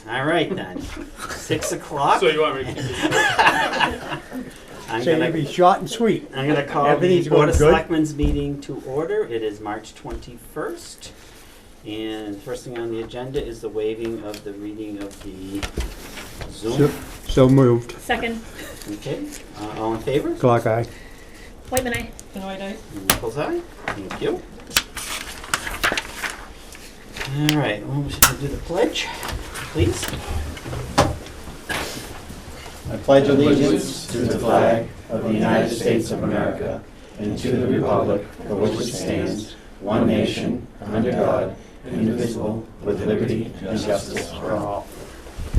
All right then. 6 o'clock. So you want me to keep it? I'm So gonna it'll be short and sweet. I'm gonna call the Everything's Board going of good. Selectmen's meeting to order. It is March 21st. And first thing on the agenda is the waiving of the reading of the Zoom. So moved. Second. Okay, all in favor? Clock eye. Whiteman, aye. Benoit, aye. Nichols eye. Thank you. All right, well, we should do the pledge, please. I pledge allegiance to the flag of the United States of America and to the republic for which it stands, one nation, under God, indivisible, with liberty and justice for all.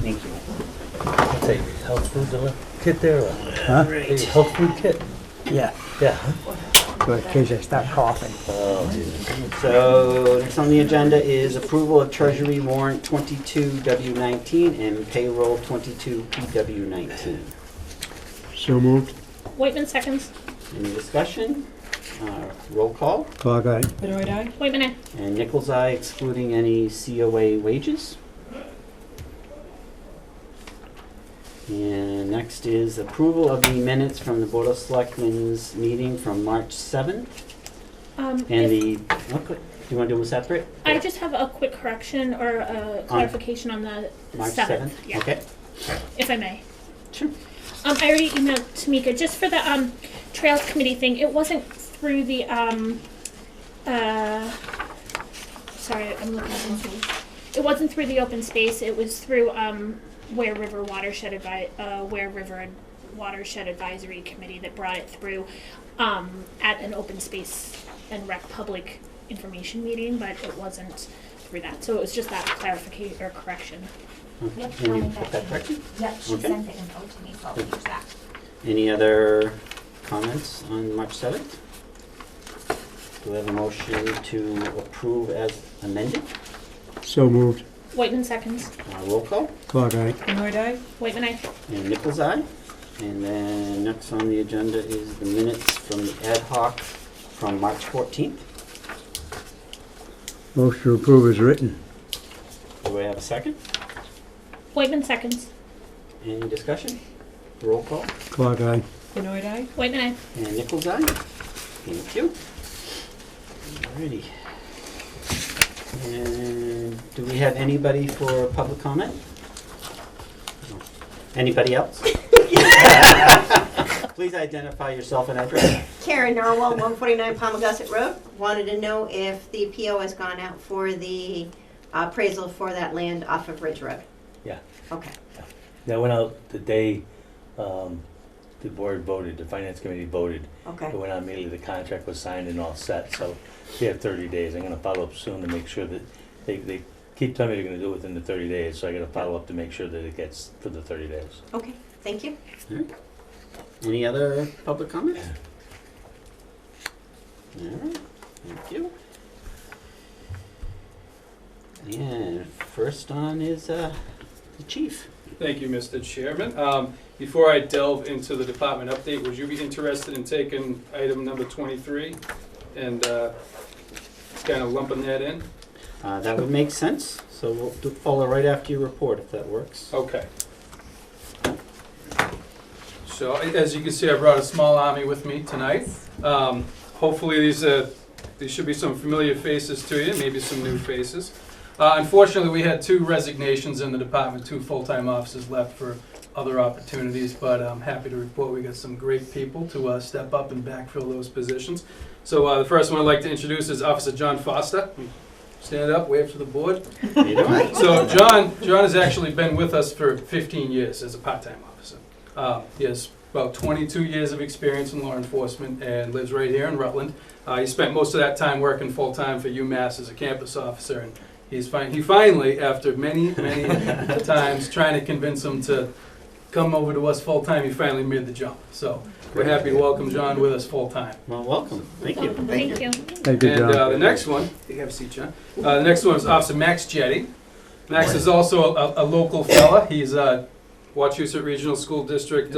Thank you. What's that, health food kit there? Or? Huh? Hey, health food kit? Yeah, Yeah. so in case I start coughing. Oh, Jesus. So next on the agenda is approval of Treasury Warrant 22W19 and Payroll 22PW19. So moved. Whiteman, seconds. Any discussion? Roll call. Clock eye. Benoit, aye. Whiteman, aye. And Nichols eye, excluding any COA wages. And next is approval of the minutes from the Board of Selectmen's meeting from March 7th. And If- do you want to do them separate? I just have a quick correction or a clarification on the March 7th. Yeah, Okay. if I may. Sure. I already emailed Tamika just for the Trails Committee thing. It wasn't through the sorry, I'm looking at the it wasn't through the open space. It was through Ware River Watershed Advisory Committee that brought it through at an open space and rec public information meeting, but it wasn't through that. So it was just that clarification or correction. Okay. Yep, Can you I'll make put that that change. correction? Yep, she Okay. sent the info to me, so I'll use that. Any other comments on March 7th? Do we have a motion to approve as amended? So moved. Whiteman, seconds. Roll call. Clock eye. Benoit, aye. Whiteman, aye. And Nichols eye. And then next on the agenda is the minutes from the ad hoc from March 14th. Motion to approve is written. Do we have a second? Whiteman, seconds. Any discussion? Roll call. Clock eye. Benoit, aye. Whiteman, aye. And Nichols eye. Thank you. Alrighty. And do we have anybody for public comment? No. Anybody else? Please identify yourself and address. Karen Narwhal, 149 Palmagussit Road. Wanted to know if the PO has gone out for the appraisal for that land off of Ridge Road. Yeah. Okay. That went out the day the board voted, the finance committee voted. Okay. It went out immediately, the contract was signed and all set, so we have 30 days. I'm gonna follow up soon to make sure that they keep telling me they're gonna do it within the 30 days, so I gotta follow up to make sure that it gets for the 30 days. Okay. Thank you. Alright. Any other public comments? Alright, thank you. And first on is the chief. Thank you, Mr. Chairman. Before I delve into the department update, would you be interested in taking item number 23 and kind of lumping that in? That would make sense, so we'll follow right after your report if that works. Okay. So as you can see, I brought a small army with me tonight. Hopefully these should be some familiar faces to you, maybe some new faces. Unfortunately, we had 2 resignations in the department, 2 full-time officers left for other opportunities, but I'm happy to report we got some great people to step up and backfill those positions. So the first one I'd like to introduce is Officer John Foster. Stand up, wave to the board. How you doing? So John has actually been with us for 15 years as a part-time officer. He has about 22 years of experience in law enforcement and lives right here in Rutland. He spent most of that time working full-time for UMass as a campus officer, and he finally, after many times trying to convince him to come over to us full-time, he finally made the jump. So we're happy to welcome John with us full-time. Well, welcome. Thank you. Thank you. Thank you, And John. the next one, you have a seat, John. The next one is Officer Max Jetty. Max is also a local fella. He's a Wachusett Regional School District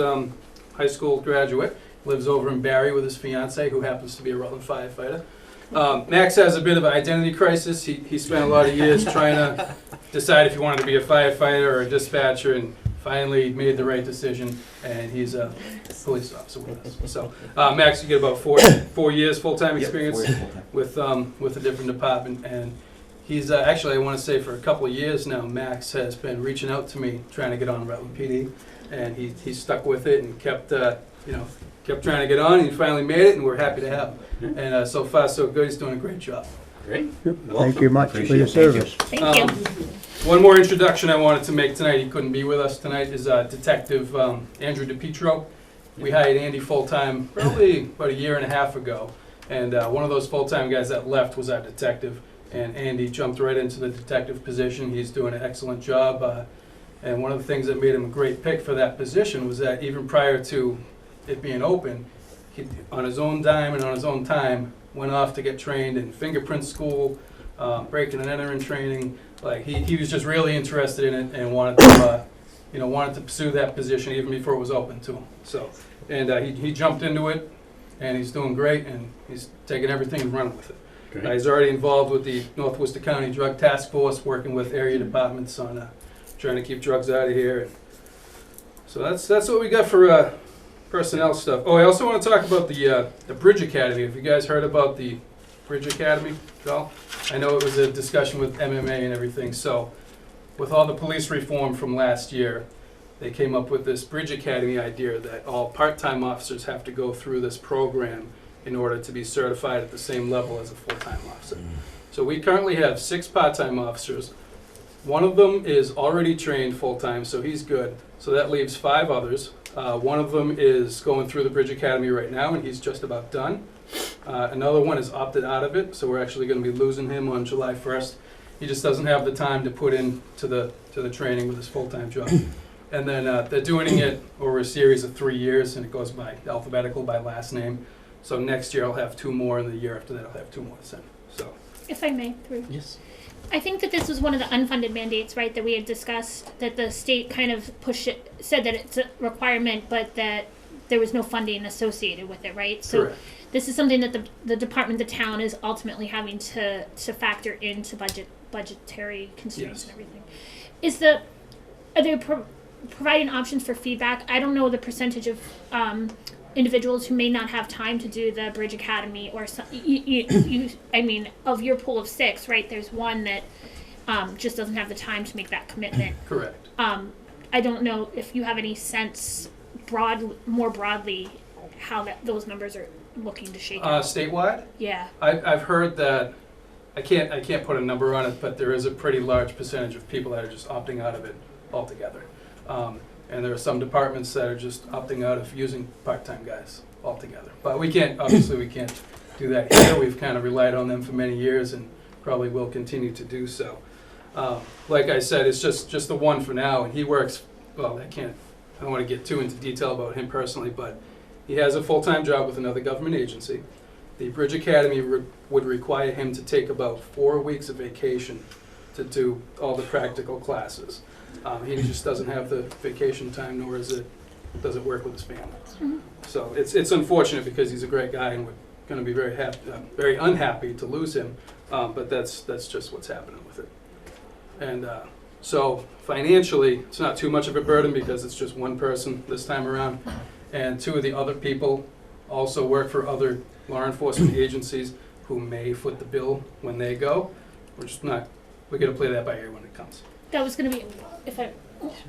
high school graduate. Lives over in Barry with his fiance, who happens to be a Rutland firefighter. Max has a bit of an identity crisis. He spent a lot of years trying to decide if he wanted to be a firefighter or a dispatcher, and finally made the right decision, and he's a police officer with us. So, Max, you get about 4 years full-time experience with a different department, and he's actually, I want to say, for a couple of years now, Max has been reaching out to me trying to get on Rutland PD, and he stuck with it and kept trying to get on, and he finally made it, and we're happy to have him. And so far, so good. He's doing a great job. Great. Thank you much for your service. Thank you. One more introduction I wanted to make tonight, he couldn't be with us tonight, is Detective Andrew Dipietro. We hired Andy full-time probably about 1.5 years ago, and one of those full-time guys that left was our detective, and Andy jumped right into the detective position. He's doing an excellent job, and one of the things that made him a great pick for that position was that even prior to it being open, he, on his own dime and on his own time, went off to get trained in fingerprint school, breaking and entering training. Like he was just really interested in it and wanted to pursue that position even before it was open to him. So, and he jumped into it, and he's doing great, and he's taking everything and running with it. He's already involved with the North Worcester County Drug Task Force, working with area departments on trying to keep drugs out of here. And so that's what we got for personnel stuff. Oh, I also want to talk about the Bridge Academy. Have you guys heard about the Bridge Academy at all? I know it was a discussion with MMA and everything. So with all the police reform from last year, they came up with this Bridge Academy idea that all part-time officers have to go through this program in order to be certified at the same level as a full-time officer. So we currently have 6 part-time officers. One of them is already trained full-time, so he's good. So that leaves 5 others. One of them is going through the Bridge Academy right now, and he's just about done. Another one is opted out of it, so we're actually going to be losing him on July 1st. He just doesn't have the time to put into the training with his full-time job. And then they're doing it over a series of 3 years, and it goes by alphabetical by last name. So next year I'll have 2 more, and the year after that I'll have 2 more to send. So, If I may, through. Yes. I think that this was one of the unfunded mandates, right, that we had discussed, that the state kind of said that it's a requirement, but that there was no funding associated with it, right? So correct. this is something that the department, the town, is ultimately having to factor into budgetary constraints and everything. Are they providing options for feedback? I don't know the percentage of individuals who may not have time to do the Bridge Academy, or some, I mean, of your pool of 6, right? There's one that just doesn't have the time to make that commitment. Correct. I don't know if you have any sense, more broadly, how those numbers are looking to shake out. Statewide? Yeah. I've heard that, I can't put a number on it, but there is a pretty large percentage of people that are just opting out of it altogether. And there are some departments that are just opting out of using part-time guys altogether. But we can't do that here. We've kind of relied on them for many years and probably will continue to do so. Like I said, it's just the one for now, and he works, well, I don't want to get too into detail about him personally, but he has a full-time job with another government agency. The Bridge Academy would require him to take about 4 weeks of vacation to do all the practical classes. He just doesn't have the vacation time, nor does it work with his family. Mm-hmm. So it's unfortunate because he's a great guy, and we're going to be very unhappy to lose him. But that's just what's happening with it. And so financially, it's not too much of a burden because it's just one person this time around, and 2 of the other people also work for other law enforcement agencies who may foot the bill when they go. We're going to play that by ear when it comes. That was going to be,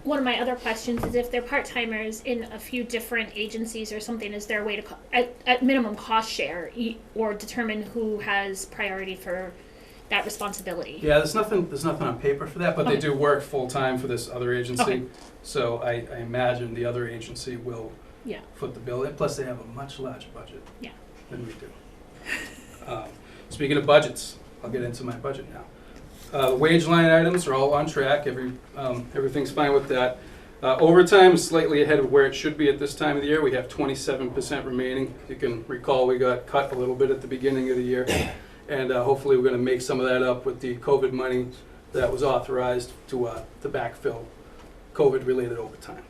one of my other questions is if they're part-timers in a few different agencies or something, is there a way to, at minimum, cost share or determine who has priority for that responsibility? Yeah, there's nothing on paper for that, but they do work full-time for this other agency. Okay. So I imagine the other agency will Yeah. foot the bill. And plus, they have a much larger budget than we do. Speaking of budgets, I'll get into my budget now. The wage line items are all on track. Everything's fine with that. Overtime is slightly ahead of where it should be at this time of the year. We have 27% remaining. You can recall we got cut a little bit at the beginning of the year. And hopefully we're going to make some of that up with the COVID money that was authorized to backfill COVID-related overtime.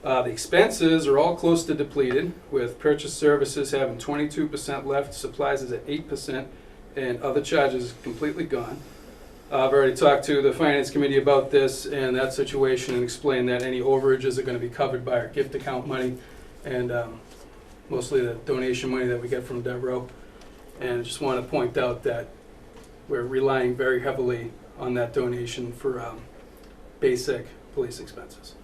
The expenses are all close to depleted, with purchase services having 22% left, supplies is at 8%, and other charges completely gone. I've already talked to the finance committee about this and that situation and explained that any overages are going to be covered by our gift account money and mostly the donation money that we get from Dept. And I just want to point out that we're relying very heavily on that donation for basic police expenses.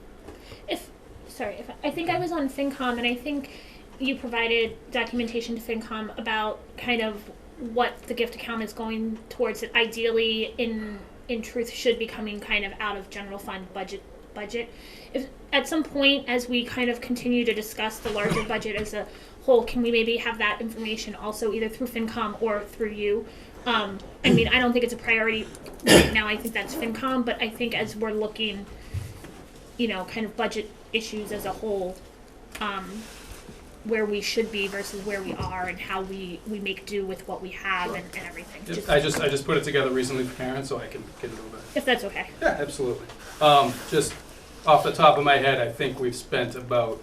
I think I was on FinCom, and I think you provided documentation to FinCom about kind of what the gift account is going towards. That ideally, in truth, should be coming kind of out of general fund budget. If at some point, as we kind of continue to discuss the larger budget as a whole, can we maybe have that information also either through FinCom or through you? I mean, I don't think it's a priority right now. I think that's FinCom, but I think as we're looking, kind of budget issues as a whole, where we should be versus where we are and how we make do with what we have and everything. Yep. I just put it together recently for parents, so I can get it over. If that's okay. Yeah, absolutely. Just off the top of my head, I think we've spent about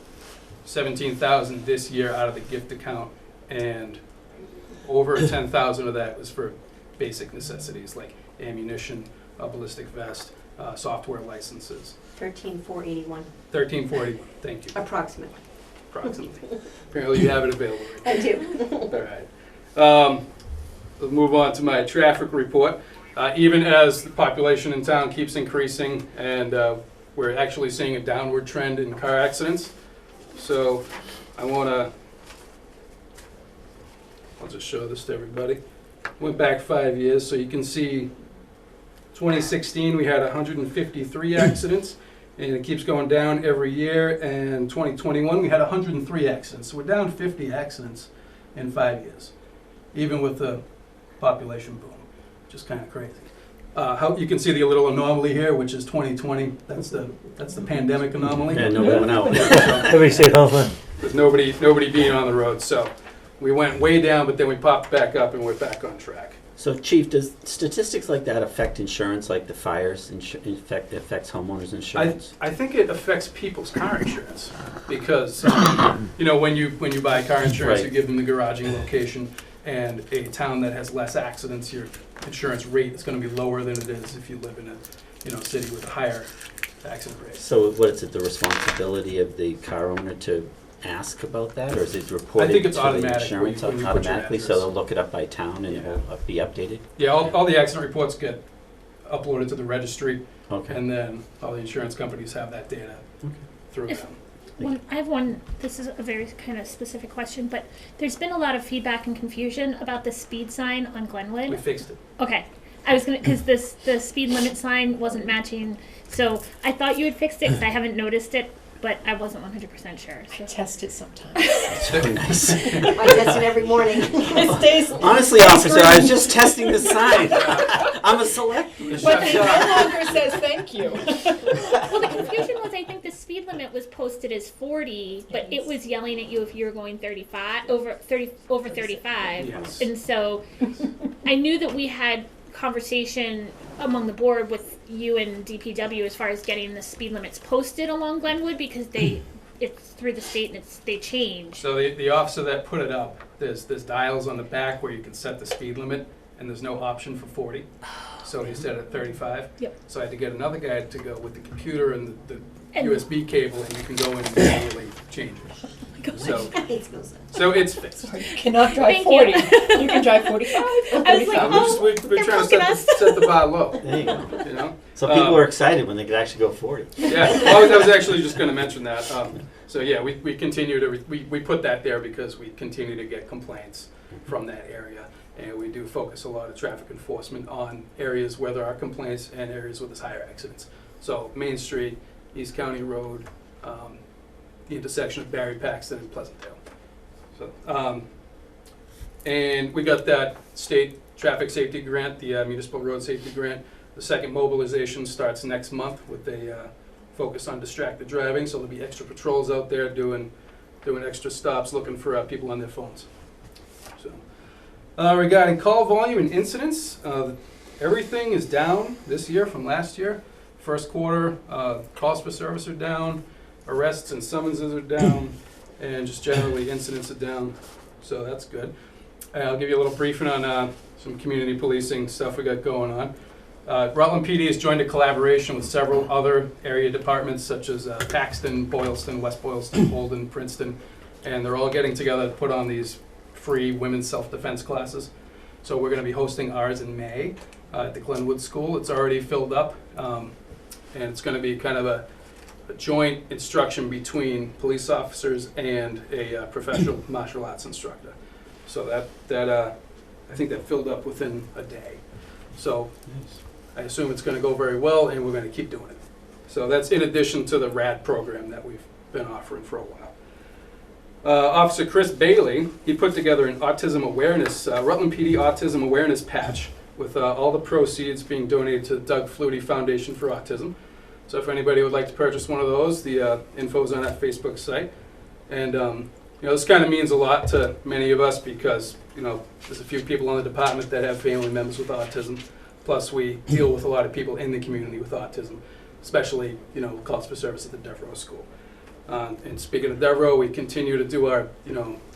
$17,000 this year out of the gift account, and over $10,000 of that was for basic necessities like ammunition, a ballistic vest, software licenses. 13,481. 1340. Thank you. Approximately. Apparently, you have it available. I do. All right. We'll move on to my traffic report. Even as the population in town keeps increasing, and we're actually seeing a downward trend in car accidents. So I'll just show this to everybody. Went back 5 years, so you can see 2016 we had 153 accidents, and it keeps going down every year. And 2021 we had 103 accidents, so we're down 50 accidents in 5 years, even with the population boom, which is kind of crazy. How you can see the little anomaly here, which is 2020. That's the pandemic anomaly. Yeah, nobody went out. Everybody stayed home. With nobody being on the road, so we went way down, but then we popped back up, and we're back on track. So, Chief, does statistics like that affect insurance, like the fires affects homeowners insurance? I think it affects people's car insurance because when you buy car insurance, Right. you give them the garaging location, and a town that has less accidents, your insurance rate is going to be lower than it is if you live in a city with a higher accident rate. So, what is it? The responsibility of the car owner to ask about that, or is it reported I think it's to automatic the insurance when you put your automatically? So address. they'll look it up by town and Yeah. it'll be updated. Yeah, all the accident reports get uploaded to the registry, Okay. and then all the insurance companies have that data through If- them. I have one, this is a very kind of specific question, but there's been a lot of feedback and confusion about the speed sign on We Glenwood. fixed it. Okay, I was gonna, because the speed limit sign wasn't matching, so I thought you had fixed it, because I haven't noticed it, but I wasn't 100% sure. I test it sometimes. So nice. I test it every morning. It stays. Honestly, officer, I was just testing the sign. I'm a selectman. But it no longer says thank you. Well, the confusion was, I think the speed limit was posted as 40, but it was yelling at you if you were going 35, over 35. Yes. And so I knew that we had conversation among the board with you and DPW as far as getting the speed limits posted along Glenwood, because it's through the state and they change. So the officer that put it up, there's dials on the back where you can set the speed limit, and there's no option for 40. So he set it at 35. Yep. So I had to get another guy to go with the computer and the And- USB cable, and you can go in and manually change it. So Makes no sense. so it's fixed. Sorry, you cannot drive Thank 40. you. You can drive 45 or I was like, 45. We're they're trying to poking set the bar low. There you go. You know. So people were excited when they could actually go 40. Yeah, I was actually just going to mention that. So yeah, we continue to we put that there because we continue to get complaints from that area, and we do focus a lot of traffic enforcement on areas where there are complaints and areas where there's higher accidents. So Main Street, East County Road, the intersection of Barry Paxton and Pleasantdale. So and we got that state traffic safety grant, the municipal road safety grant. The second mobilization starts next month with a focus on distracted driving, so there'll be extra patrols out there doing extra stops, looking for people on their phones. So, regarding call volume and incidents, everything is down this year from last year. First quarter, calls for service are down, arrests and summonses are down, and just generally incidents are down, so that's good. I'll give you a little briefing on some community policing stuff we got going on. Rutland PD has joined a collaboration with several other area departments such as Paxton, Boylston, West Boylston, Holden, Princeton, and they're all getting together to put on these free women's self-defense classes. So we're going to be hosting ours in May at the Glenwood School. It's already filled up, and it's going to be kind of a joint instruction between police officers and a professional martial arts instructor. So that I think that filled up within a day. So I assume it's going to go very well, and we're going to keep doing it. So that's in addition to the RAD program that we've been offering for a while. Officer Chris Bailey, he put together an autism awareness, Rutland PD autism awareness patch with all the proceeds being donated to the Doug Flutie Foundation for Autism. So if anybody would like to purchase one of those, the info is on that Facebook site. And this kind of means a lot to many of us because there's a few people in the department that have family members with autism. Plus, we deal with a lot of people in the community with autism, especially calls for service at the Devereux School. And speaking of Devereux, we continue to do our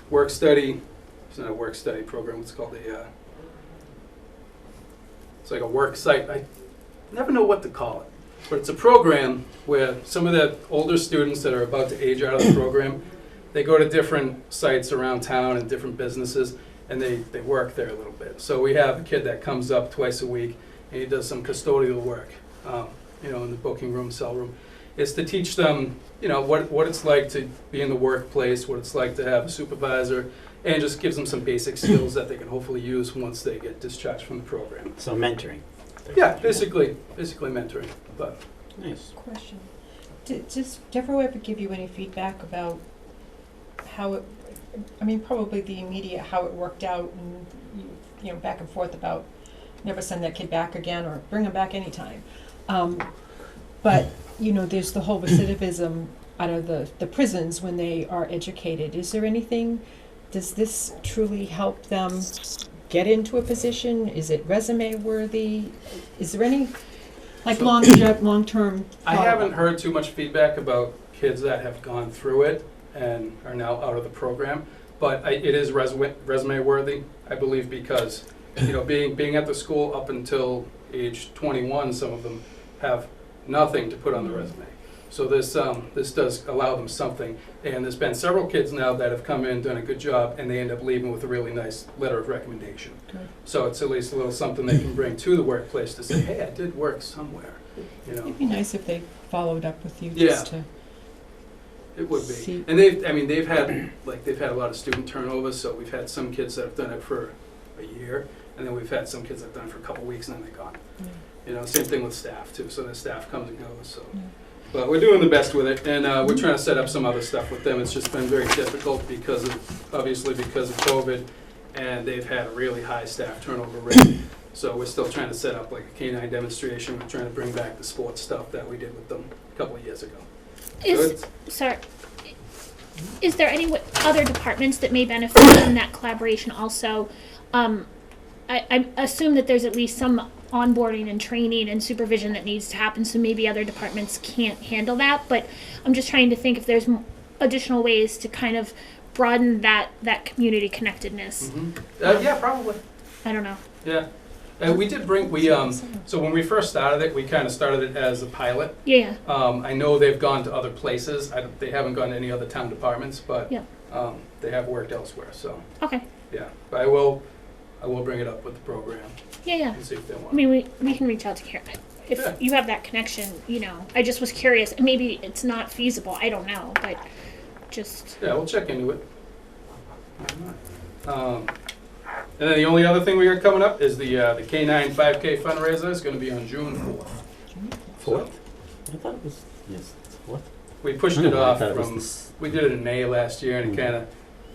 work study. It's not a work study program. It's called it's like a work site. I never know what to call it. But it's a program where some of the older students that are about to age out of the program, they go to different sites around town and different businesses, and they work there a little bit. So we have a kid that comes up twice a week, and he does some custodial work, in the booking room, cell room. It's to teach them, what it's like to be in the workplace, what it's like to have a supervisor, and just gives them some basic skills that they can hopefully use once they get discharged from the program. So mentoring. Yeah, basically mentoring. But Nice. Question. Does Devereux ever give you any feedback about how it, probably the immediate, how it worked out and, back and forth about never send that kid back again or bring him back anytime. But, there's the whole recidivism out of the prisons when they are educated. Is there anything, does this truly help them get into a position? Is it resume worthy? Is there any long-term I haven't heard too much feedback about kids that have gone through it and are now out of the program, but it is resume worthy, I believe, because being at the school up until age 21, some of them have nothing to put on the resume. So this does allow them something, and there's been several kids now that have come in, done a good job, and they end up leaving with a really nice letter of recommendation. Good. So it's at least a little something they can bring to the workplace to say, hey, I did work somewhere. It'd be nice if they followed up with you Yeah. just to It would be. see. And they've had a lot of student turnover, so we've had some kids that have done it for a year, and then we've had some kids that have done it for a couple weeks and then they're gone. Yeah. Same thing with staff too, so the staff comes and goes, so. Yeah. But we're doing the best with it, and we're trying to set up some other stuff with them. It's just been very difficult because of COVID, and they've had a really high staff turnover rate. So we're still trying to set up like a canine demonstration. We're trying to bring back the sports stuff that we did with them a couple of years ago. Is there any other departments that may benefit from that collaboration also? I assume that there's at least some onboarding and training and supervision that needs to happen, so maybe other departments can't handle that, but I'm just trying to think if there's additional ways to kind of broaden that community connectedness. Mm-hmm. Yeah, probably. I don't know. Yeah. We did so when we first started it, we kind of started it as a pilot. Yeah. I know they've gone to other places. They haven't gone to any other town departments, but Yeah. They have worked elsewhere, so. Okay. Yeah, but I will bring it up with the program Yeah. and see if they want. I mean, we can reach out to Karen. If Yeah. you have that connection, I just was curious. Maybe it's not feasible. I don't know, but just. Yeah, we'll check into it. And then the only other thing we got coming up is the K9 5K fundraiser. Is going to be on June 4th. Fourth? I thought it was, yes, it's fourth. We pushed I it don't know, I off thought it was from, this- we did it in May last year, and it kind of,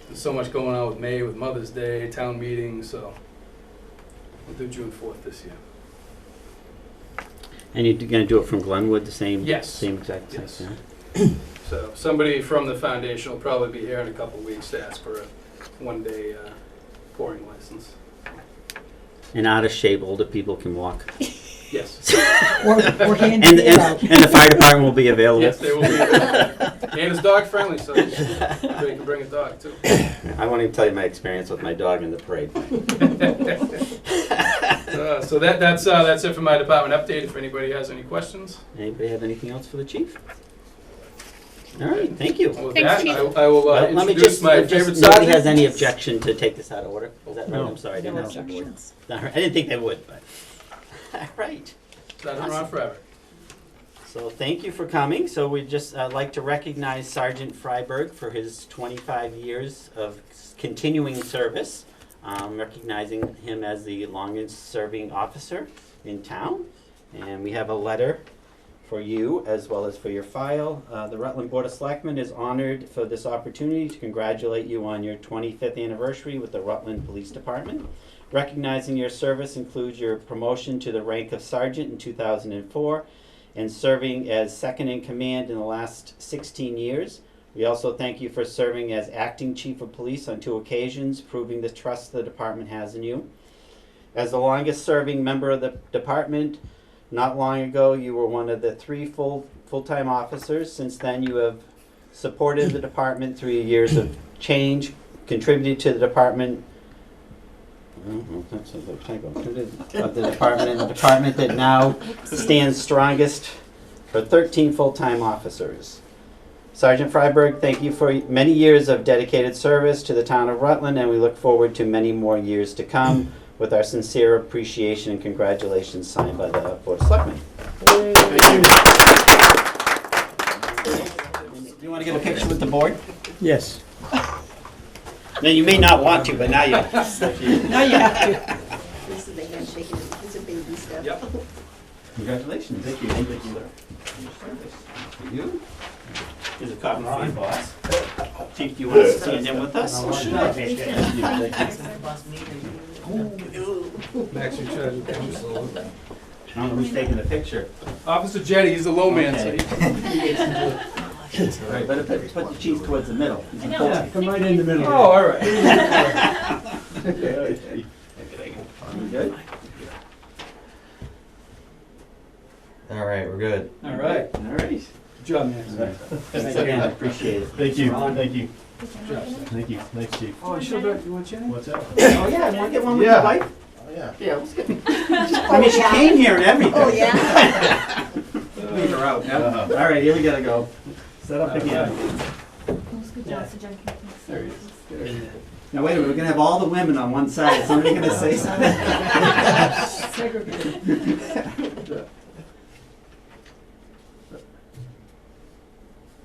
there's so much going on with May, with Mother's Day, town meeting, so we'll do June 4th this year. And you're going to do it from Glenwood, the same? Yes. Same exact thing? Yes. Yeah? So somebody from the foundation will probably be here in a couple weeks to ask for a one-day pouring license. And out of shape, older people can walk. Yes. Or hand And, it out. and the fire department will be available. Yes, they will be available. And it's dog friendly, so everybody can bring a dog too. I won't even tell you my experience with my dog in the parade. So that's it for my department update. If anybody has any questions. Anybody have anything else for the chief? All right, thank you. With Thanks, that, Chief. I will Let me introduce my just favorite nobody has sergeant. any objection to take this out of order? Is that right? No. I'm sorry, I didn't No know. objections. All right, I didn't think they would, but, all right. Sergeant around forever. So thank you for coming. So we'd just like to recognize Sergeant Friberg for his 25 years of continuing service, recognizing him as the longest serving officer in town. And we have a letter for you as well as for your file. The Rutland Board of Selectmen is honored for this opportunity to congratulate you on your 25th anniversary with the Rutland Police Department. Recognizing your service includes your promotion to the rank of sergeant in 2004 and serving as second in command in the last 16 years. We also thank you for serving as acting chief of police on 2 occasions, proving the trust the department has in you. As the longest serving member of the department, not long ago you were one of the 3 full-time officers. Since then you have supported the department through years of change, contributed to the department of the department, and the department that now stands strongest for 13 full-time officers. Sergeant Friberg, thank you for many years of dedicated service to the town of Rutland, and we look forward to many more years to come with our sincere appreciation and congratulations signed by the Board of Selectmen. You want to get a picture with the board? Yes. Then you may not want to, but now you. Now you have to. This is the handshake, it's a baby step. Yep. Congratulations. Thank you. Thank you, sir. For you. Here's a copy for you, boss. Chief, do you want to stand in with us? Max, you try to do this a little bit. I don't know who's taking the picture. Officer Jetty, he's the low man, so Okay. All right, better put the chief towards the middle. He's a full chief. Come right in the middle. Oh, all right. You good? All right, we're good. All right. All right. Good job, Max. Thanks again, I appreciate it. Thank you, thank you, Good job, sir. thank you, thanks, Chief. Oh, I should have, you want Jenny? What's up? Oh, yeah, want to get one with Yeah. your wife? Oh, yeah. Yeah, let's get. I mean, she came here and everything. Oh, yeah? Leave her out, yeah? Uh-huh. All right, here we gotta go. Set up again. Good job, so Jen can- There he is. Now, wait a minute, we're gonna have all the women on one side. Is somebody gonna say something?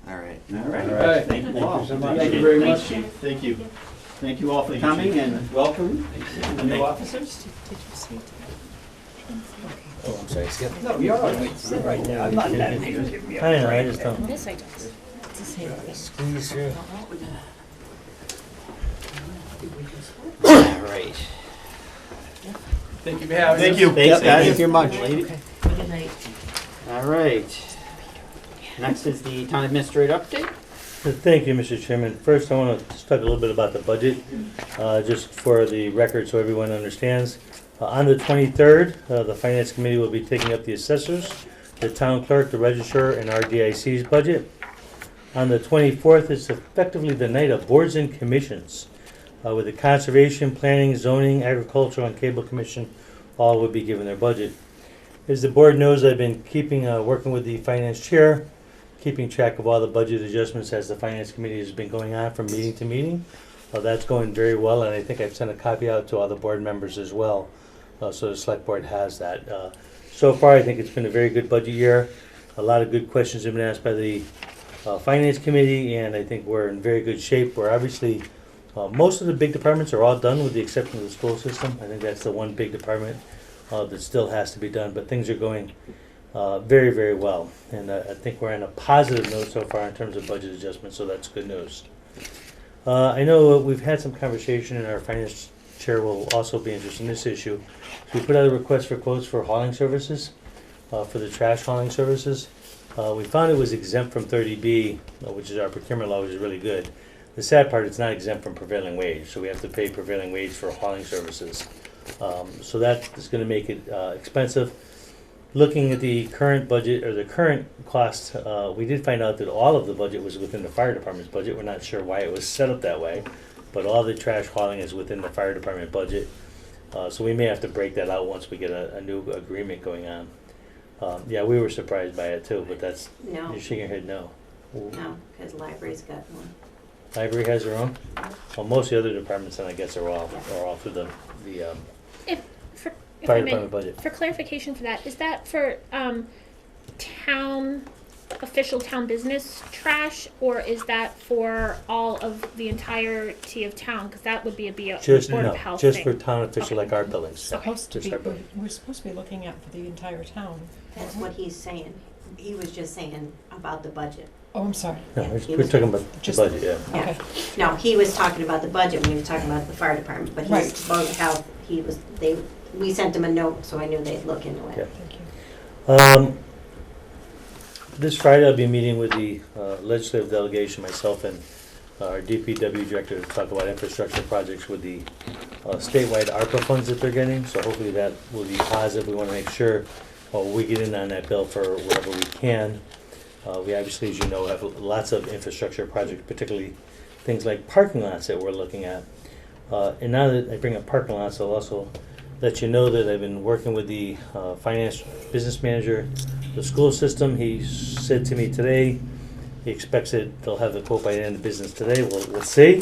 All right. All right. All right. Thank you all. Thank you very much. Chief. Thank you. Thank you all for Thank you, coming Chief. and welcome the new officers. Oh, I'm sorry, Skip. No, you're all right. Right now, I'm not that I know, I just don't This I don't. squeeze through. All right. Thank you for having us. Thank you. Thanks, guys. Thank you much. All right. Next is the town administrator update. Thank you, Mr. Chairman. First, I want to just talk a little bit about the budget, just for the record so everyone understands. On the 23rd, the Finance Committee will be taking up the assessors, the town clerk, the registrar, and RDIC's budget. On the 24th is effectively the night of boards and commissions, with the Conservation, Planning, Zoning, Agricultural, and Cable Commission all will be given their budget. As the board knows, I've been working with the finance chair, keeping track of all the budget adjustments as the Finance Committee has been going on from meeting to meeting. That's going very well, and I think I've sent a copy out to all the board members as well, so the select board has that. So far, I think it's been a very good budget year. A lot of good questions have been asked by the Finance Committee, and I think we're in very good shape. We're obviously, most of the big departments are all done with the exception of the school system. I think that's the one big department that still has to be done, but things are going very, very well. And I think we're on a positive note so far in terms of budget adjustments, so that's good news. I know we've had some conversation, and our finance chair will also be interested in this issue. So we put out a request for quotes for hauling services, for the trash hauling services. We found it was exempt from 30B, which is our procurement law, which is really good. The sad part, it's not exempt from prevailing wage, so we have to pay prevailing wage for hauling services. So that is going to make it expensive. Looking at the current budget, or the current cost, we did find out that all of the budget was within the fire department's budget. We're not sure why it was set up that way, but all the trash hauling is within the fire department budget. So we may have to break that out once we get a new agreement going on. Yeah, we were surprised by it too, but that's, No, you're shaking your head no. no, because library's got one. Library has their own? Well, most of the other departments then I guess are all through the If I fire may, department budget. for clarification for that, is that for official town business trash, or is that for all of the entirety of town? Because that would be a Just, Board no, of Health just thing. for town official like our buildings. Supposed to Just be, our building. we're supposed to be looking at for the entire town. That's what he's saying. He was just saying about the budget. Oh, I'm sorry. No, Yeah, we're, he we're was- talking about the Just- budget, yeah. Yeah. Okay, No, he was talking about the budget when he was talking about the fire department, but Right. he's Board of Health, we sent him a note, so I knew they'd look into Yeah. it. thank you. This Friday I'll be meeting with the legislative delegation, myself and our DPW director to talk about infrastructure projects with the statewide ARPA funds that they're getting. So hopefully that will be positive. We want to make sure we get in on that bill for whatever we can. We obviously, as you know, have lots of infrastructure projects, particularly things like parking lots that we're looking at. And now that I bring up parking lots, I'll also let you know that I've been working with the finance business manager, the school system. He said to me today, he expects that they'll have the quote by the end of business today. We'll see.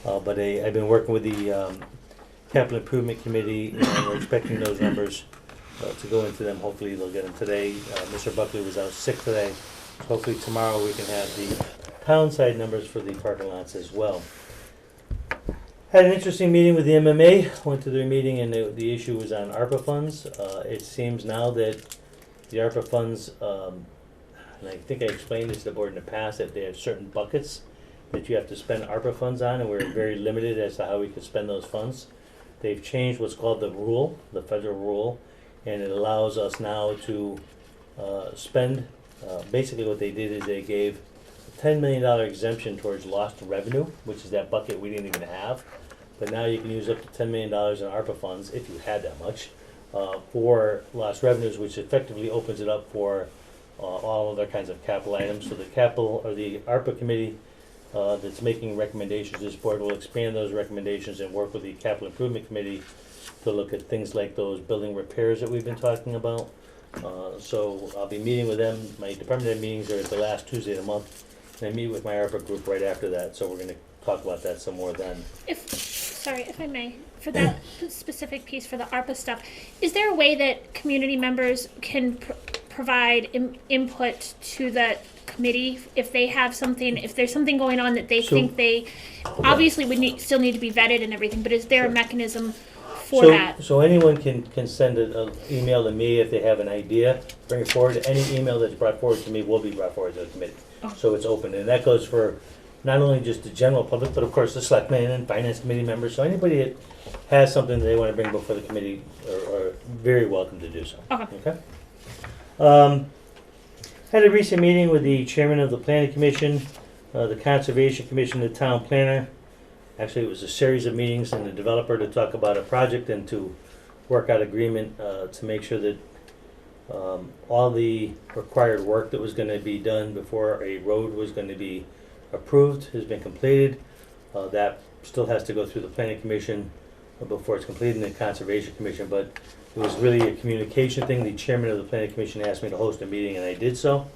But I've been working with the capital improvement committee, and we're expecting those numbers to go into them. Hopefully they'll get them today. Mr. Buckley was out sick today. So hopefully tomorrow we can have the town side numbers for the parking lots as well. Had an interesting meeting with the MMA, went to their meeting, and the issue was on ARPA funds. It seems now that the ARPA funds, and I think I explained this to the board in the past, that they have certain buckets that you have to spend ARPA funds on, and we're very limited as to how we can spend those funds. They've changed what's called the rule, the federal rule, and it allows us now to spend, basically what they did is they gave a $10 million exemption towards lost revenue, which is that bucket we didn't even have. But now you can use up to $10 million in ARPA funds, if you had that much, for lost revenues, which effectively opens it up for all other kinds of capital items. So the capital, or the ARPA committee that's making recommendations, this board will expand those recommendations and work with the capital improvement committee to look at things like those building repairs that we've been talking about. So I'll be meeting with them. My department head meetings are the last Tuesday of the month, and I meet with my ARPA group right after that, so we're gonna talk about that some more then. Sorry, if I may, for that specific piece for the ARPA stuff, is there a way that community members can provide input to the committee if they have something, if there's something going on that they So- think they obviously would still need to be vetted and everything, but is there a Sure. mechanism for So, that? so anyone can send an email to me if they have an idea, bring it forward. Any email that's brought forward to me will be brought forward to the committee. Oh. So it's open, and that goes for not only just the general public, but of course the selectmen and finance committee members. So anybody that has something that they want to bring before the committee are very welcome to do so. Okay. Had a recent meeting with the chairman of the planning commission, the conservation commission, the town planner. Actually, it was a series of meetings, and the developer to talk about a project and to work out agreement to make sure that all the required work that was going to be done before a road was going to be approved has been completed. That still has to go through the planning commission before it's completed in the conservation commission, but it was really a communication thing. The chairman of the planning commission asked me to host a meeting, and I did so.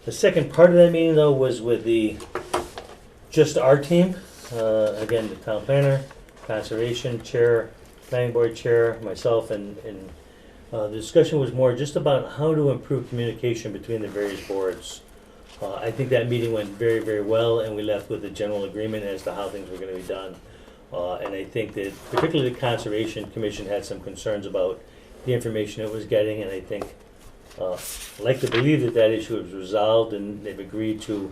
The second part of that meeting, though, was with just our team. Again, the town planner, conservation chair, planning board chair, myself, and the discussion was more just about how to improve communication between the various boards. I think that meeting went very, very well, and we left with a general agreement as to how things were going to be done. And I think that particularly the Conservation Commission had some concerns about the information it was getting, and I think, I'd like to believe that that issue was resolved, and they've agreed to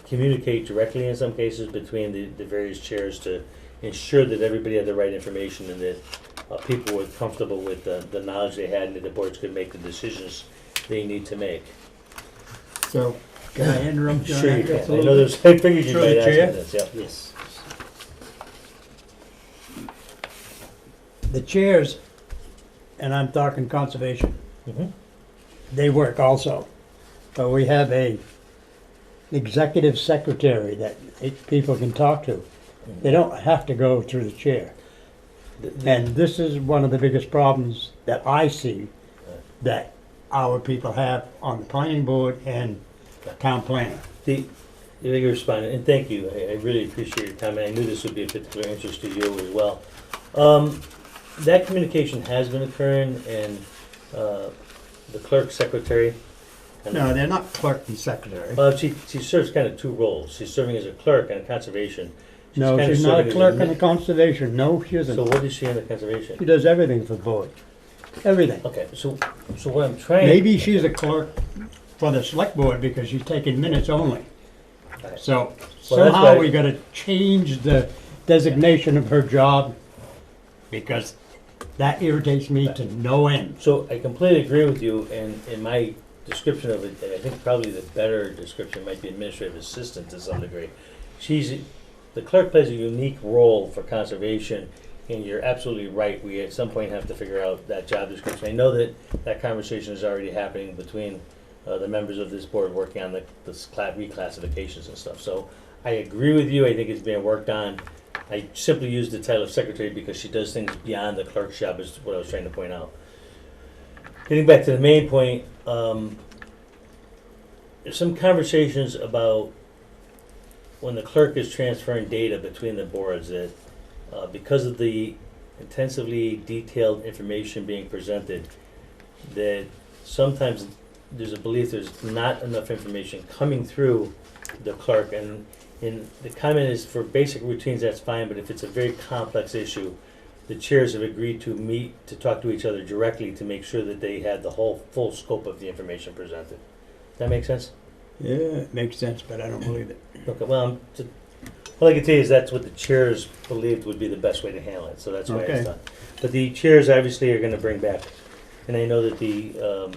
communicate directly in some cases between the various chairs to ensure that everybody had the right information and that people were comfortable with the knowledge they had and that the boards could make the decisions they need to make. So, can I interrupt you on Sure that you can. just a I little know bit? there's, I figured you Through might the ask me chair? this, yeah. Yes. The chairs, and I'm talking conservation, Mhm. they work also. But we have a executive secretary that people can talk to. They don't have to go through the chair. And this is one of the biggest problems that I see that our people have on the planning board and town planning. The, you respond, and thank you, I really appreciate your comment, I knew this would be of particular interest to you as well. That communication has been occurring, and the clerk secretary. No, they're not clerk and secretary. She serves kind of two roles, she's serving as a clerk and a conservation. No, kind of she's not serving a as clerk in mi- the conservation, no, she So isn't. what is she in the She conservation? does everything for the board, everything. Okay, so what I'm trying. Maybe she's a clerk for the select board because she's taking minutes only. Right. So Well, that's somehow why- we gotta change the designation of her job because that irritates me to no end. So I completely agree with you, and in my description of it, I think probably the better description might be administrative assistant to some degree. The clerk plays a unique role for conservation, and you're absolutely right, we at some point have to figure out that job description. I know that conversation is already happening between the members of this board working on the reclassifications and stuff. So I agree with you, I think it's being worked on. I simply use the title of secretary because she does things beyond the clerk's job, is what I was trying to point out. Getting back to the main point, there's some conversations about when the clerk is transferring data between the boards that because of the intensively detailed information being presented, that sometimes there's a belief there's not enough information coming through the clerk, and the comment is for basic routines that's fine, but if it's a very complex issue, the chairs have agreed to meet to talk to each other directly to make sure that they had the whole full scope of the information presented. That make sense? Yeah, it makes sense, but I don't believe it. Okay, well, all I can tell you is that's what the chairs believed would be the best way to handle it, so that's why Okay. it's done. But the chairs obviously are gonna bring back, and I know that the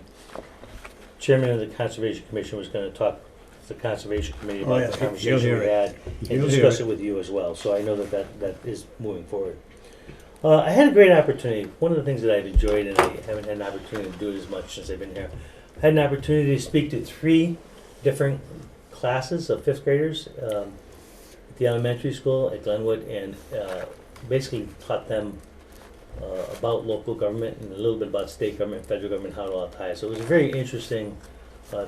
chairman of the Conservation Commission was gonna talk to the Conservation Committee Oh, about yeah, the he'll conversation hear we it. had, and He'll hear discuss it. it with you as well, so I know that is moving forward. I had a great opportunity, one of the things that I've enjoyed, and I haven't had an opportunity to do it as much since I've been here, I had an opportunity to speak to 3 different classes of 5th graders at the elementary school at Glenwood, and basically taught them about local government and a little bit about state government, federal government, how it all ties. So it was a very interesting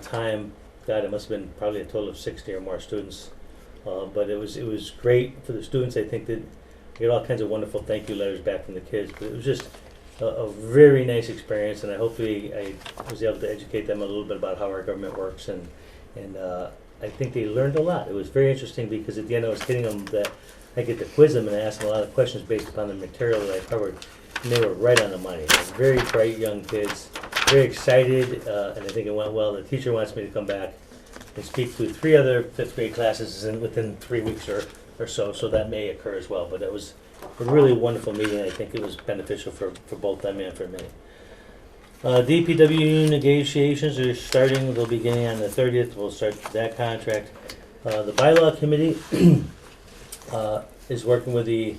time. God, it must have been probably a total of 60 or more students, but it was great for the students. I think that we got all kinds of wonderful thank you letters back from the kids, but it was just a very nice experience, and I hopefully I was able to educate them a little bit about how our government works, and I think they learned a lot. It was very interesting because at the end I was hitting them that I get to quiz them and ask them a lot of questions based upon the material that I covered, and they were right on the money. They were very bright young kids, very excited, and I think it went well. The teacher wants me to come back and speak to 3 other 5th grade classes within 3 weeks or so that may occur as well. But it was a really wonderful meeting. I think it was beneficial for both them and for me. DPW negotiations are starting, they'll be beginning on the 30th, we'll start that contract. The bylaw committee is working with the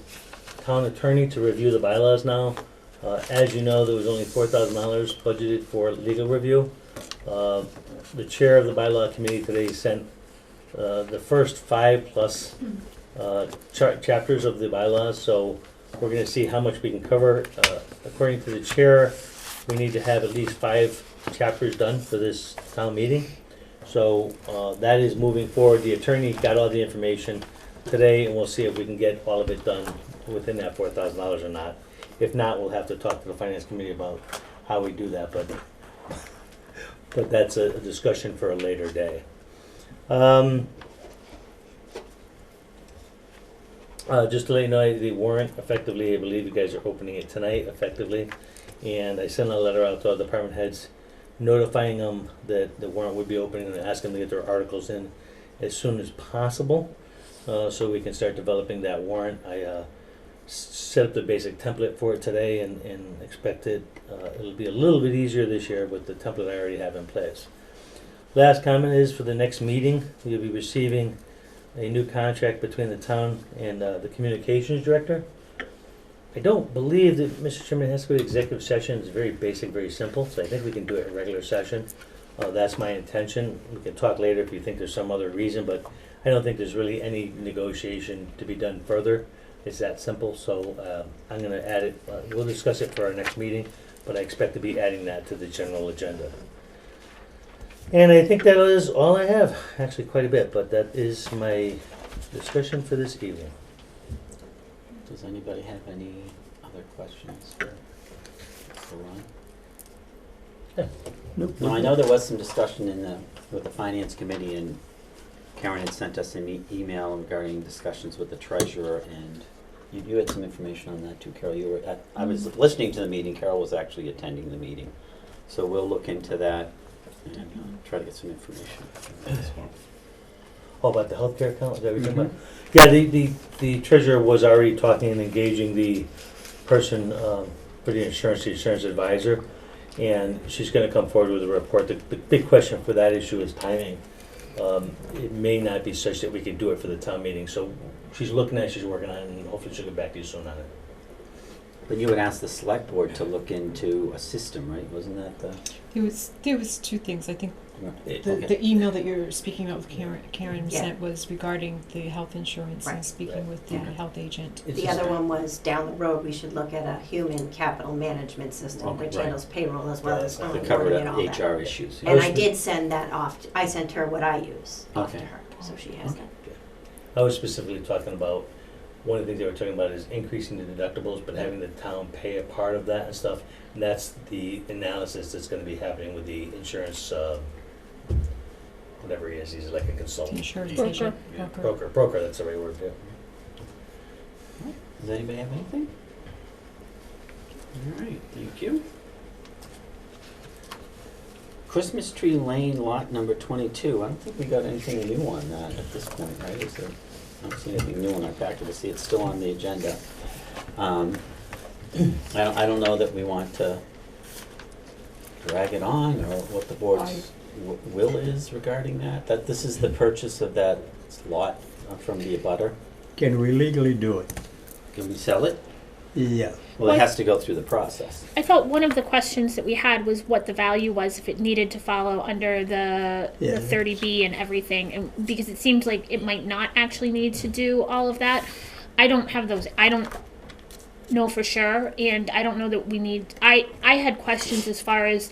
town attorney to review the bylaws now. As you know, there was only $4,000 budgeted for legal review. The chair of the bylaw committee today sent the first 5 plus chapters of the bylaws, so we're gonna see how much we can cover. According to the chair, we need to have at least 5 chapters done for this town meeting. So that is moving forward. The attorney got all the information today, and we'll see if we can get all of it done within that $4,000 or not. If not, we'll have to talk to the finance committee about how we do that, but that's a discussion for a later day. Just to let you know, the warrant, effectively, I believe you guys are opening it tonight, effectively. And I sent a letter out to all department heads notifying them that the warrant would be opening and asking them to get their articles in as soon as possible, so we can start developing that warrant. I set up the basic template for it today and expect it'll be a little bit easier this year with the template I already have in place. Last comment is for the next meeting, you'll be receiving a new contract between the town and the communications director. I don't believe that, Mr. Chairman, it has to go to executive session. It's very basic, very simple, so I think we can do it in regular session. That's my intention. We can talk later if you think there's some other reason, but I don't think there's really any negotiation to be done further. It's that simple, so I'm gonna add it, we'll discuss it for our next meeting, but I expect to be adding that to the general agenda. And I think that is all I have, actually quite a bit, but that is my discussion for this evening. Does anybody have any other questions for Ron? Nope. No, I know there was some discussion with the finance committee, and Karen had sent us an email regarding discussions with the treasurer, and you had some information on that too, Carol. You were I was listening to the meeting. Carol was actually attending the meeting, so we'll look into that and try to get some information as well. Oh, about the healthcare account, is that what you're talking about? Yeah, the treasurer was already talking and engaging the person for the insurance advisor, and she's gonna come forward with a report. The big question for that issue is timing. It may not be such that we could do it for the town meeting, so she's looking at it, she's working on it, and hopefully she'll get back to you soon on it. But you had asked the select board to look into a system, right? Wasn't that the? There was two things. I think Okay. the email that you're speaking about with Karen Yeah. sent was regarding the health insurance Right. and speaking Right. with the Yeah. health agent. It's The just- other one was down the road, we should look at a human capital management system, Okay, which right. handles payroll as well as To onboarding cover and all the that. HR issues. And I did send that off, I sent her what I use off to Okay. her, so she has Okay. that. I was specifically talking about, one of the things they were talking about is increasing the deductibles, but having the town pay a part of that and stuff. And that's the analysis that's gonna be happening with the insurance, whatever he is, he's like a The consultant. insurance Broker. agent. Broker, that's the right word, yeah. Does anybody have anything? All right, thank you. Christmas Tree Lane, lot number 22. I don't think we got anything new on that at this point, right? Is there? I don't see anything new in our packet to see. It's still on the agenda. I don't know that we want to drag it on, or what the board's will is regarding that. That this is the purchase of that lot from the abutter. Can we legally do it? Can we sell it? Yeah. Well, it has to go through the process. I thought one of the questions that we had was what the value was if it needed to follow under the Yeah. 30B and everything, and because it seemed like it might not actually need to do all of that. I don't have those. I don't know for sure, and I don't know that we need. I had questions as far as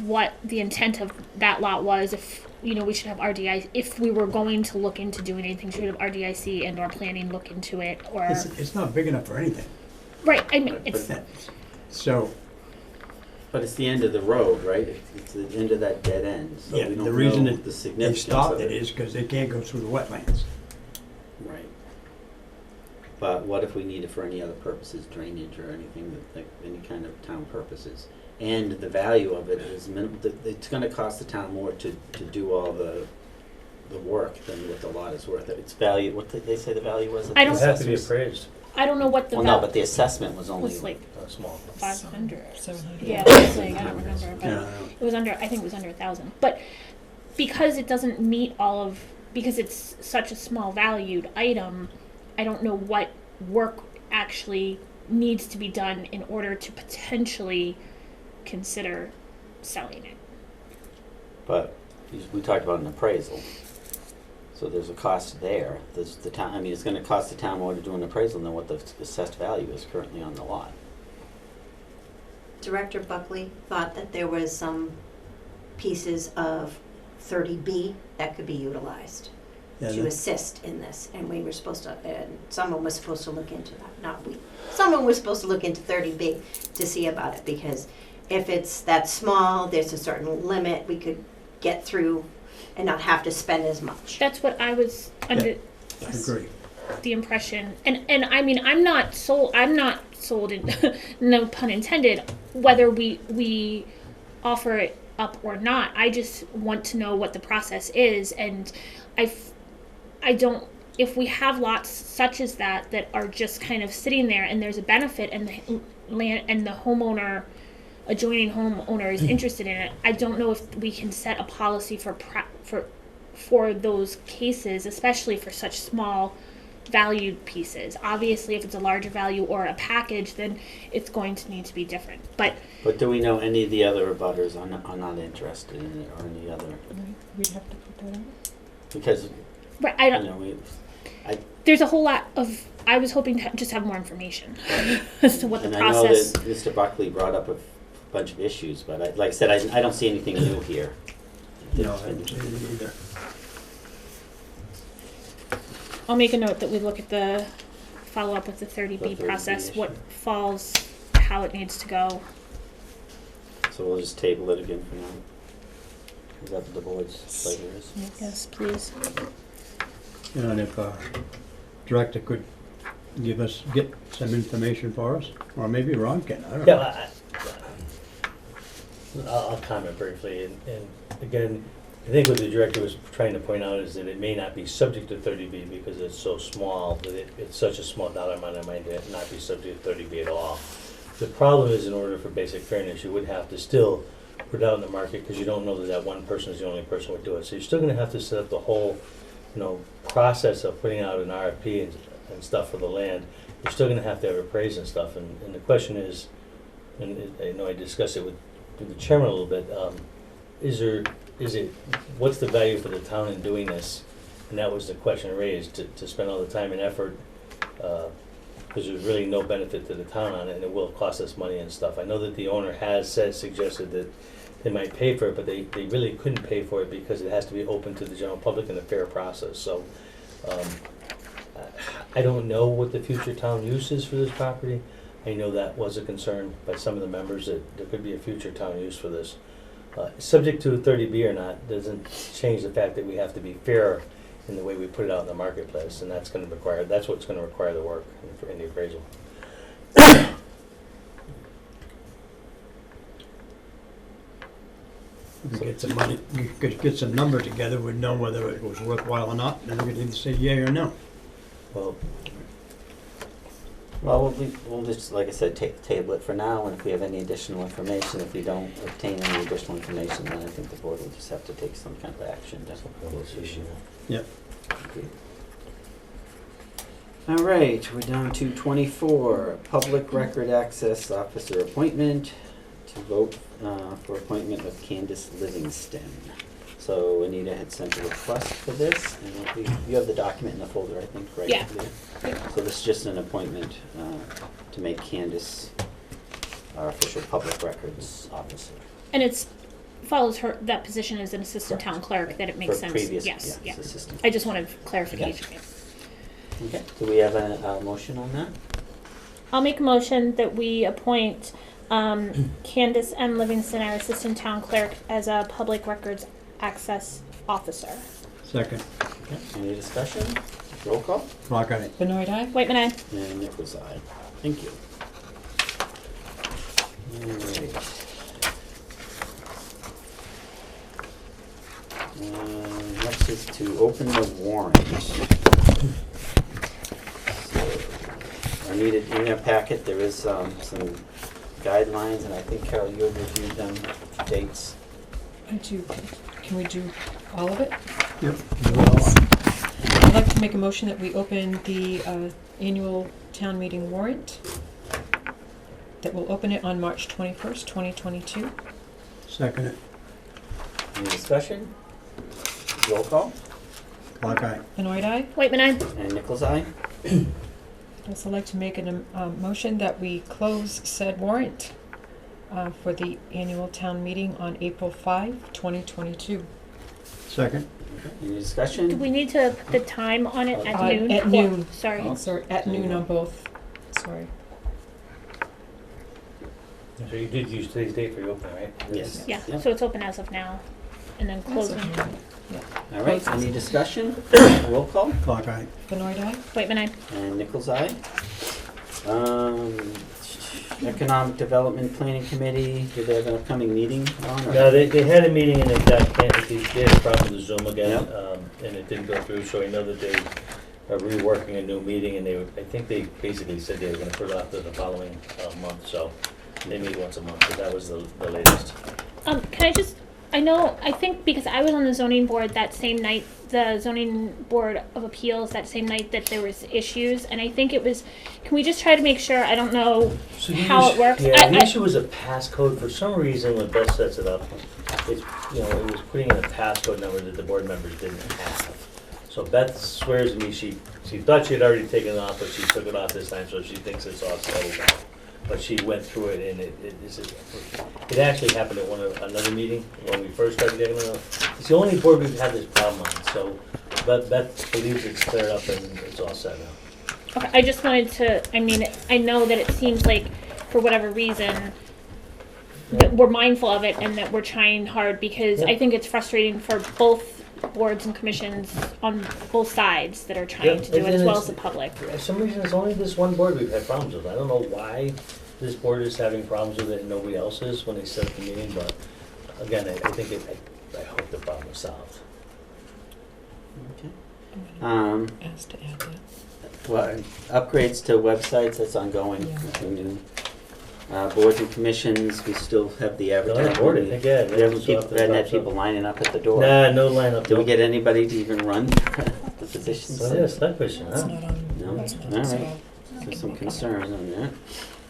what the intent of that lot was. If we should have RDI. If we were going to look into doing anything, should have RDIC and or planning look into it, or It's not big enough for anything. right. I mean, it's So, But it's the end of the road, right? It's the end of that dead end. So yeah, we don't the reason know that the they significance stopped of it is because they can't go through the wetlands. Right. But what if we need it for any other purposes, drainage or anything, like any kind of town purposes? And the value of it is minimal. It's gonna cost the town more to do all the work than what the lot is worth. It's value, what did they say the value was? of I the don't- It has to be assessors? appraised, I don't know what the Well, no, but the assessment was only. was like small. 500. 700. Yeah, it was like, I don't remember, but Yeah. it was under. I think it was under 1,000. But because it doesn't meet because it's such a small valued item, I don't know what work actually needs to be done in order to potentially consider selling it. But we talked about an appraisal. So there's a cost there. There's the town, I mean, it's gonna cost the town more to do an appraisal than what the assessed value is currently on the lot. Director Buckley thought that there was some pieces of 30B that could be utilized Yeah, to that- assist in this, and we were supposed to, and someone was supposed to look into that, not we. Someone was supposed to look into 30B to see about it, because if it's that small, there's a certain limit we could get through and not have to spend as much. That's what I was under I agree. the impression, and I mean, I'm not sold in no pun intended, whether we offer it up or not. I just want to know what the process is, and I don't, if we have lots such as that are just kind of sitting there and there's a benefit and the land and the adjoining homeowner is interested in it, I don't know if we can set a policy for those cases, especially for such small valued pieces. Obviously, if it's a larger value or a package, then it's going to need to be different. But But do we know any of the other abutters are not interested in it, or any other? We'd have to put that out. Because Right, I You don't, know, there's a whole lot of, I was hoping to just have more information as to what the and I know process. that Mr. Buckley brought up a bunch of issues, but like I said, I don't see anything new here. No, I haven't seen it either. I'll make a note that we look at the follow-up with the 30B The 30B process, issue. what falls, how it needs to go. So we'll just table it again for now. Is that what the board's pleasure is? Yes, please. You know, and if director could get some information for us, or maybe Ron can, I don't know. Yeah, I'll comment briefly, and again, I think what the director was trying to point out is that it may not be subject to 30B because it's so small, that it's such a small dollar amount, it might not be subject to 30B at all. The problem is, in order for basic fairness, you would have to still put it out in the market, because you don't know that one person is the only person who would do it. So you're still gonna have to set up the whole, process of putting out an RFP and stuff for the land. You're still gonna have to have appraised and stuff, and the question is, and I know I discussed it with the chairman a little bit, what's the value for the town in doing this? And that was the question raised, to spend all the time and effort, because there's really no benefit to the town on it, and it will cost us money and stuff. I know that the owner has suggested that they might pay for it, but they really couldn't pay for it because it has to be open to the general public in a fair process. So, I don't know what the future town use is for this property. I know that was a concern by some of the members, that there could be a future town use for this. Subject to 30B or not doesn't change the fact that we have to be fair in the way we put it out in the marketplace, and that's what's gonna require the work in the appraisal. We could get some money, we could get some numbers together, we'd know whether it was worthwhile or not, then we could either say yea or no. Well, Well, we'll just, like I said, table it for now, and if we have any additional information, if we don't obtain any additional information, then I think the board will just have to take some kind of action to close the issue. Yep. Okay. All right, we're down to 24, Public Record Access Officer appointment, to vote for appointment of Candace Livingston. So Anita had sent a request for this, and you have the document in the folder, I think, right? Yeah. So this is just an appointment to make Candace our official public records officer. And it's follows that position as an assistant town clerk, that it makes For sense. previous, Yes, yeah, yeah. assistant. I just wanted clarification. Okay, do we have a motion on that? I'll make a motion that we appoint Candace M. Livingston, our assistant town clerk, as a public records access officer. Second, Okay, any discussion? Roll call? clock eye. Benoit eye? Whitman, aye. And Nichols, aye. Thank you. All right. Next is to open the warrant. So, in our packet, there is some guidelines, and I think Carol, you have reviewed them, dates. Can we do all of it? Yep. I'd like to make a motion that we open the annual town meeting warrant, that we'll open it on March 21st, 2022. Second it, Any discussion? Roll call? clock eye. Benoit eye? Whitman, aye. And Nichols, aye? I'd also like to make a motion that we close said warrant for the annual town meeting on April 5, 2022. Second, Any discussion? Do we need to put the time on it at noon? At noon. Sorry. Oh. Sorry, at noon on both. Sorry. so you did use today's date for your opening, right? Yes. Yeah, Yep. so it's open as of now, and then closing. All right, any discussion? Roll call? clock eye. Benoit eye? Whitman, aye. And Nichols, aye. Economic Development Planning Committee, do they have an upcoming meeting on? or- No, they had a meeting and they had a problem with the Zoom again, Yep. and it didn't go through, so I know that they are reworking a new meeting, and I think they basically said they were gonna put it off to the following month, so they meet once a month, but that was the latest. Can I think because I was on the zoning board that same night, the zoning board of appeals that same night that there was issues, and I think it was, can we just try to make sure, I don't know So the how issue- it works? Yeah, the issue was a passcode. For some reason, when Beth sets it up, it was putting in a passcode number that the board members didn't have. So Beth swears to me she thought she had already taken it off, but she took it off this time, so she thinks it's all settled now. But she went through it, and it actually happened at another meeting when we first started getting it. It's the only board we've had this problem on, so Beth believes it's cleared up and it's all set now. Okay, I just wanted to, I mean, I know that it seems like, for whatever reason, that we're mindful of it and that we're trying hard, because I think it's frustrating for both boards and commissions on both sides that are trying to do it, as well as the public. For some reason, it's only this one board we've had problems with. I don't know why this board is having problems with it and nobody else is when they set up the meeting, but again, I hope the problem is solved. Okay. Asked to add that. Well, upgrades to websites, that's ongoing. Yeah. Nothing new. Boards and commissions, we still have the No, advertising. board, I think, yeah. We haven't had people lining up at the door. Nah, no lineup. Did we get anybody to even run the positions? So, yeah, select question, It's huh? not on. No? it's not All on, so right. I There's can some look at concern on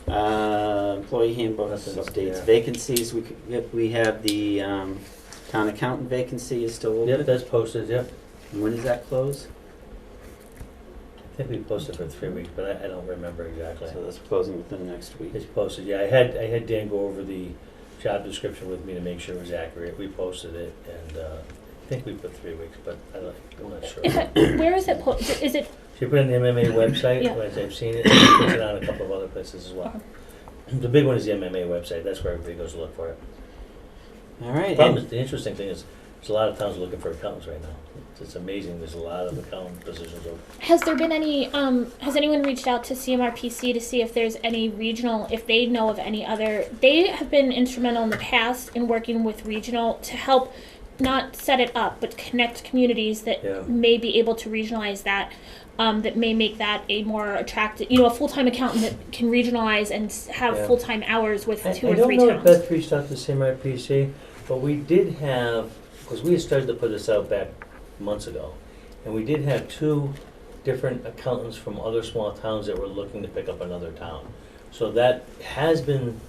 that. Employee handbook Nothing up updates, there. vacancies, we have the town accountant vacancy is still open. Yep, that's posted, yep. And when does that close? I think we posted for 3 weeks, but I don't remember exactly. So that's closing within the next week. It's posted, yeah. I had Dan go over the job description with me to make sure it was accurate. We posted it, and I think we put 3 weeks, but I'm not sure. Where is it, is it, She put it on the MMA website, Yeah. as I've seen it, and she puts it on a couple of other places as well. The big one is the MMA website. That's where everybody goes to look for it. All right. The interesting thing is, there's a lot of towns looking for accountants right now. It's amazing. There's a lot of accountant positions open. has there been any, has anyone reached out to CMRPC to see if there's any regional, if they know of any other, they have been instrumental in the past in working with regional to help not set it up, but connect communities that Yeah. may be able to regionalize that, that may make that a more attractive, you know, a full-time accountant that can regionalize and have Yeah. full-time hours with I 2 or don't 3 know if towns. Beth reached out to CMRPC, but we did have, because we had started to put this out back months ago, and we did have 2 different accountants from other small towns that were looking to pick up another town. So that has been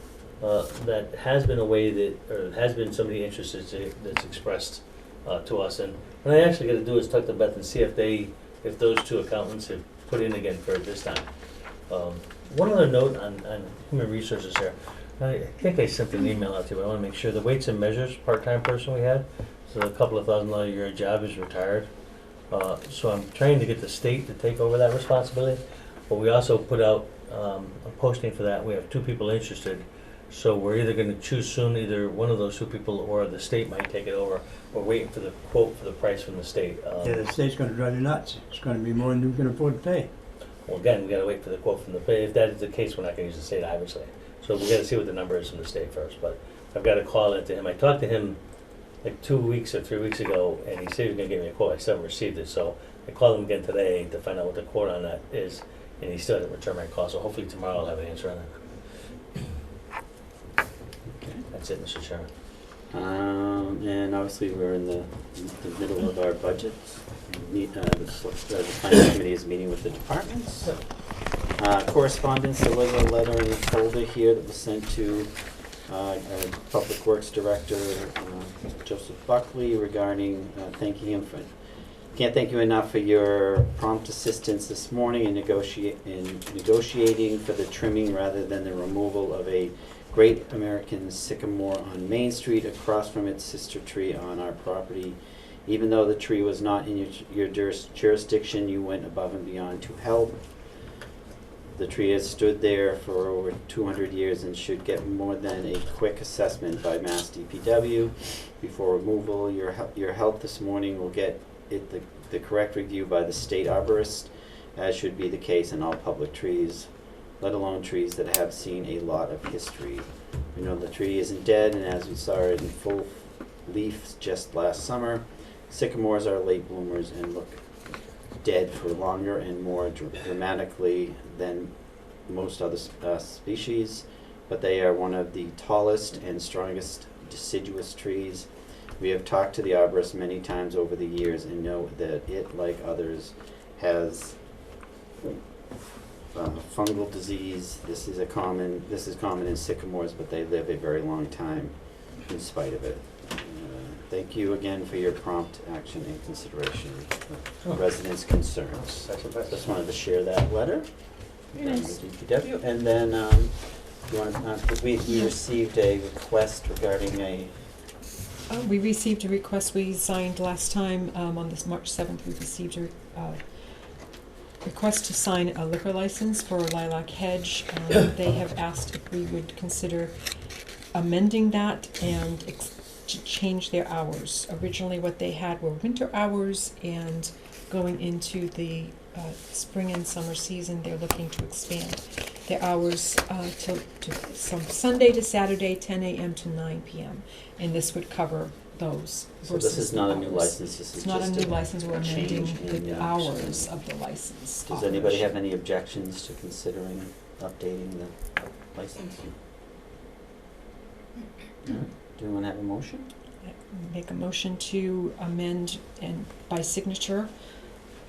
a way that, or has been somebody interested that's expressed to us. And what I actually got to do is talk to Beth and see if those 2 accountants have put in again for this time. One other note on human resources here. I think I sent an email out to you, but I want to make sure the weights and measures part-time person we had, so a couple of $1,000 a year job is retired. So I'm trying to get the state to take over that responsibility, but we also put out a posting for that. We have 2 people interested, so we're either going to choose soon, either one of those 2 people or the state might take it over. We're waiting for the quote for the price from the state. Yeah, the state's gonna drive you nuts. It's gonna be more than you can afford to pay. Well, again, we got to wait for the quote from the state. If that is the case, we're not going to use the state, obviously. So we got to see what the number is from the state first. But I've got to call into him. I talked to him like 2 weeks or 3 weeks ago, and he said he was going to give me a quote. I still haven't received it, so I called him again today to find out what the quote on that is, and he still hasn't returned my call. So hopefully tomorrow I'll have an answer on that. That's it, Mr. Chairman. And obviously, we're in the middle of our budget. The finance committee is meeting with the departments. Correspondence, there was a letter in the folder here that was sent to our Public Works Director, Joseph Buckley, regarding thanking him for, can't thank you enough for your prompt assistance this morning in negotiating for the trimming rather than the removal of a great American sycamore on Main Street across from its sister tree on our property. Even though the tree was not in your jurisdiction, you went above and beyond to help. The tree has stood there for over 200 years and should get more than a quick assessment by Mass DPW before removal. Your help this morning will get it the correct review by the state arborist, as should be the case in all public trees, let alone trees that have seen a lot of history. We know the tree isn't dead, and as we saw it in full leaf just last summer, sycamores are late bloomers and look dead for longer and more dramatically than most other species, but they are one of the tallest and strongest deciduous trees. We have talked to the arborist many times over the years and know that it, like others, has fungal disease. This is common in sycamores, but they live a very long time in spite of it. Thank you again for your prompt action and consideration of residents' concerns. Just wanted to share that letter. Very nice. From the DPW, and then, you want, we received a request regarding a, We received a request we signed last time, on this March 7th, we received a request to sign a liquor license for Lilac Hedge. They have asked if we would consider amending that and to change their hours. Originally, what they had were winter hours, and going into the spring and summer season, they're looking to expand their hours to from Sunday to Saturday, 10 a.m. to 9 p.m. And this would cover those. so this versus is not a the new hours. license, this is It's not a just new license, we're amending change in the hours. hours of the license. Does anybody have any objections to considering updating the license? No? Do you want to have a motion? Make a motion to amend and by signature,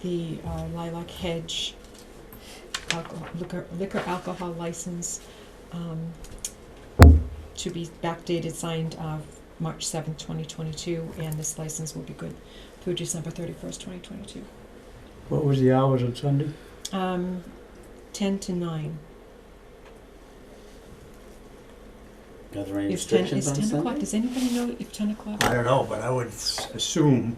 the Lilac Hedge liquor alcohol license to be backdated, signed March 7th, 2022, and this license will be good through December 31st, 2022. What was the hours on Sunday? 10 to 9. Are there any Is 10 restrictions on o'clock? Sunday? Does anybody know if 10 o'clock? I don't know, but I would assume,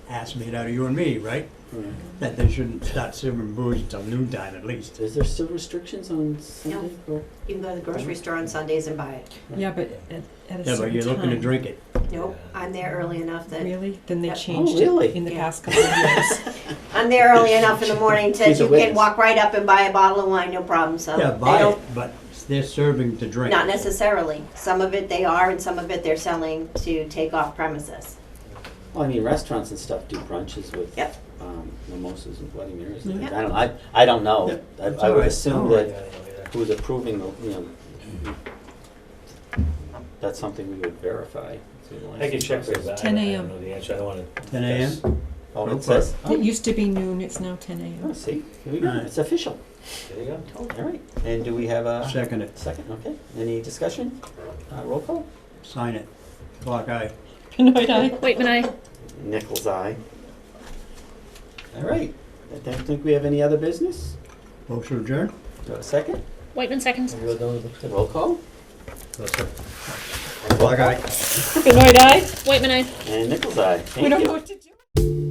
ask me out of you and me, right? Mm. That they shouldn't start serving booze until noontime at least. Is there still restrictions on Sunday? Or- You can go to the grocery store on Sundays and buy it. Yeah, but at a Yeah, certain but you're looking to time. drink it. Nope, I'm there early enough that, Really? Then they Yeah. changed Oh, really? it in the Yeah. past couple of years. I'm there early enough in the morning to, She's a you can witness. walk right up and buy a bottle of wine, no problem, so. Yeah, they buy don't- it, but they're serving to drink. Not necessarily. Some of it they are, and some of it they're selling to take off premises. Well, I mean, restaurants and stuff do brunches with Yep. mimosas and Bloody Marys. Yeah. I don't know. Yeah, I that's I all would right. assume All that right. who's approving, that's something we would verify. I can check for you, but 10 I a.m. don't know the answer, I don't wanna. 10 a.m.? Oh, No it says, It used to be noon, it's now 10 oh, a.m. see, here we go, Alright. it's official. There you go. All right, and do we have a Second it, second? Okay, any discussion? Roll call? sign it. Clock eye. Benoit eye. Waitman, I. Nichols, eye. All right, I don't think we have any other business. Motion adjourned? Do you have a second? Waitman, second. You go down with the- Roll call? No, sir. Clock eye. Benoit eye. Waitman, I. And Nichols, eye. We Thank don't you. know what to do.